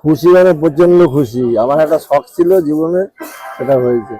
খুশি মানে প্রচন্ড খুশি। আমার একটা শখ ছিল জীবনে, সেটা হয়েছে।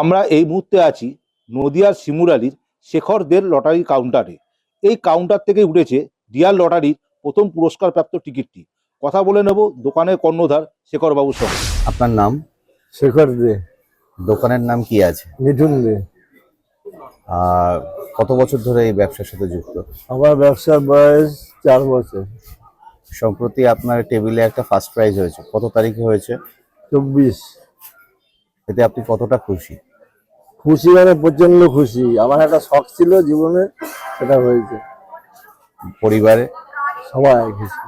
আমরা এই মুহূর্তে আছি নদিয়ার শিমুরালির শেখর দের লটারি কাউন্টারে। এই কাউন্টার থেকে উঠেছে ডিয়ার লটারির প্রথম পুরস্কারপ্রাপ্ত টিকিটটি। কথা বলে নেব দোকানের কর্ণধার শেখর বাবুর সঙ্গে। আপনার নাম? শেখর দে। দোকানের নাম কি আছে? মিঠুন দে। আর কত বছর ধরে এই ব্যবসার সাথে যুক্ত? আমার ব্যবসার বয়স 4 বছর। সম্প্রতি আপনার টেবিলে একটা ফার্স্ট প্রাইজ হয়েছে, কত তারিখে হয়েছে? 24। এতে আপনি কতটা খুশি? খুশি মানে প্রচন্ড খুশি। আমার একটা শখ ছিল জীবনে, সেটা হয়েছে। পরিবারে সবাই খুশি।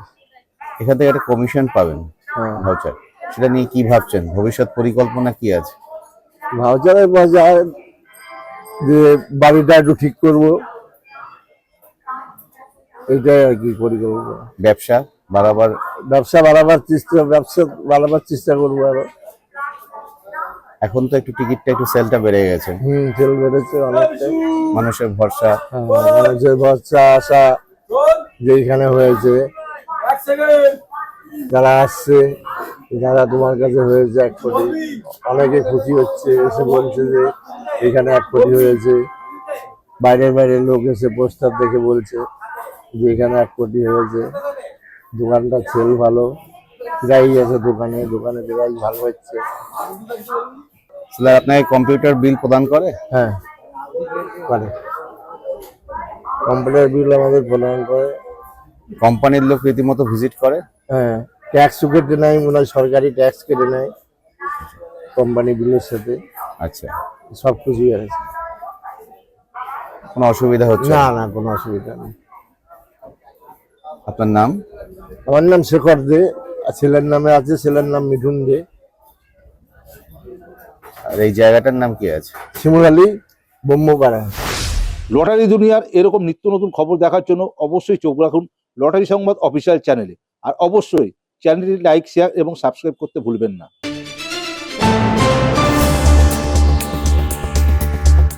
এখান থেকে একটা কমিশন পাবেন, হ্যাঁ। ভাউচার, সেটা নিয়ে কি ভাবছেন? ভবিষ্যৎ পরিকল্পনা কি আছে? ভাউচারের বাজার যে বাড়িটা একটু ঠিক করব, এইটাই আর কি পরিকল্পনা। ব্যবসা বাড়াবার ব্যবসা বাড়াবার চেষ্টা করবো আরো। এখন তো একটু টিকিটটা একটু সেলটা বেড়ে গেছে, সেল বেড়েছে অনেকটাই। মানুষের ভরসা, মানুষের ভরসা আশা যে এখানে হয়েছে, যারা আসছে, যারা তোমার কাছে হয়েছে 1 কোটি, অনেকে খুশি হচ্ছে, এসে বলছে যে এখানে 1 কোটি হয়েছে। বাইরের লোক এসে পোস্টার দেখে বলছে যে এখানে 1 কোটি হয়েছে। দোকানটা সেল ভালো, প্রাইস আছে দোকানে প্রাইস ভালো হচ্ছে। আপনাকে কম্পিউটার বিল প্রদান করে? হ্যাঁ, করে। কম্পিউটার বিল আমাদের প্রদান করে। কোম্পানির লোক রীতিমতো ভিজিট করে? হ্যাঁ, ট্যাক্স কেটে নেয়, মনে হয় সরকারি ট্যাক্স কেটে নেয় কোম্পানি বিলের সাথে। আচ্ছা, সব কিছুই আছে, কোনো অসুবিধা হচ্ছে না? না, কোনো অসুবিধা নেই। আপনার নাম? আমার নাম শেখর দে, আর ছেলের নামে আছে, ছেলের নাম মিঠুন দে। আর এই জায়গাটার নাম কি আছে? শিমুরালি ব্রহ্মপাড়া। লটারি দুনিয়ার এরকম নিত্য নতুন খবর দেখার জন্য অবশ্যই চোখ রাখুন লটারি সংবাদ অফিসিয়াল চ্যানেলে। আর অবশ্যই চ্যানেলটি লাইক, শেয়ার এবং সাবস্ক্রাইব করতে ভুলবেন না।